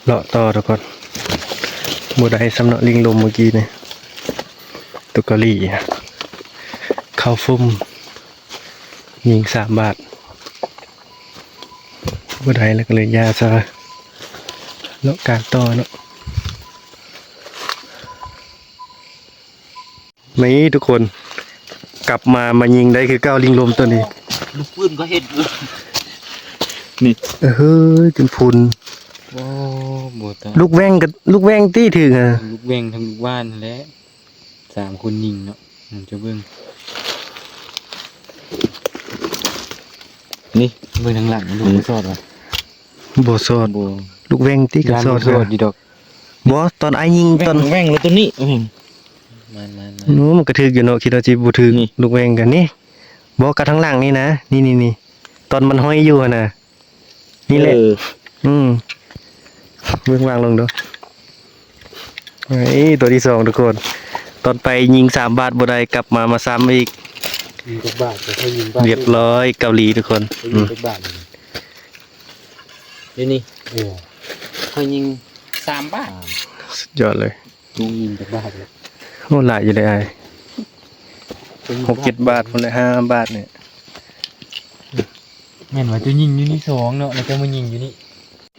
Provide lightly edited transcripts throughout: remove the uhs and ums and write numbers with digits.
เลาะต่อทุกคนบัวได้สำนักลิงลมเมื่อกี้เนี่ยตุกะลี่ข้าวฟุ้มยิง3 บาทบัวได้แล้วก็เลยยาซะเลาะการต่อเนาะไม่ทุกคนกลับมายิงได้คือก้าวลิงลมตัวนี้ ลูกปืนก็เห็นนี่ เฮ้ยจนพุน โอ้โบตา ลูกแว่งกับลูกแว่งตี้ถึงอ่ะ ลูกแวงทั้งลูกบ้านนั่นแหละ3 คนยิงเนาะผมจะเบิ่งนี่เบิ่งทางหลังลูกสอดว่ะ บ่สอด โบ ลูกแว่งตี้กับสอด สอดดีดอก บ่ตอนไอ้ยิงตอน แวงเลยตัวนี้มัน นู้มันกระถึกอยู่เนาะคิดว่าสิบ่ถึก นี่ ลูกแว่งกันนี่บ่กระทั้งหลังนี่นะนี่ตอนมันห้อยอยู่หั่นน่ะนี่แหละเบิ่งวางลงเด้อไอ้ตัวที่2ทุกคนตอนไปยิง3 บาทบ่ได้กลับมาซ้ำอีก ยิงทุกบาทแต่เขายิงบ้าน เรียบร้อยเกาหลีทุกคน เขายิงทุกบาทเลยนี่เขายิง3 บาท สุดยอดเลย ลุงยิงทุกบาทเลย โอ้หลายอยู่เลยไอ้6-7 บาทพุ่นเลย5 บาทเนี่ย แม่นว่าจะยิงอยู่นี่2เนาะแล้วก็มายิงอยู่นี่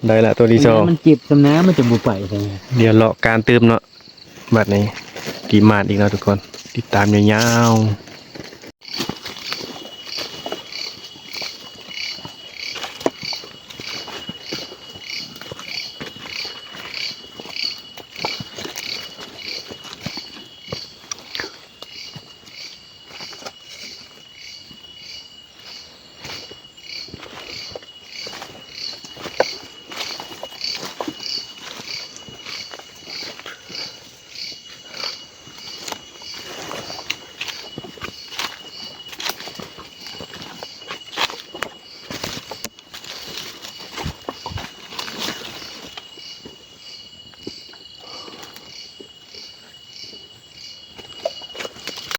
ได้ละตัวที่2 มันเจ็บจำน้ำมันจะบุไปใช่ไหม เดี๋ยวเลาะการเติมเนาะบัดนี้กี่มาดอีกแล้วทุกคน ติดตามยาวๆ